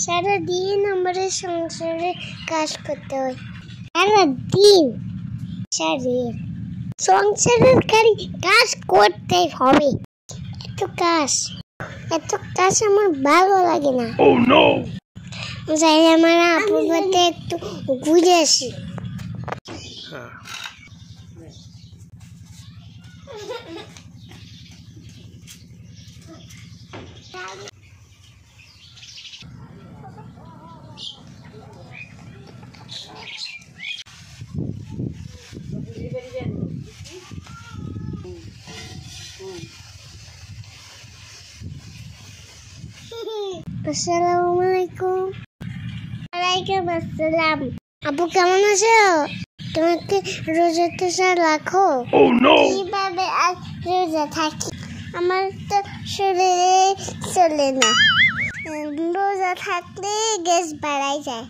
সারাদিন আমাদের সংসারে কাজ করতে হয়। সারাদিন সংসারের কাজ করতে হবে। এত কাজ আমার ভালো লাগে না। যাই আমার আপুর বাড়িতে একটু ঘুরে আসি। আসসালামুয়ালাইকুম। ওয়ালাইকুম আসসালাম। আপু কেমন আছো? তোমাকে রোজাতে রাখো? কিভাবে আজ রোজা থাকি? আমার তো শরীরে চলে না। রোজা থাকলে গ্যাস বাড়াই যায়।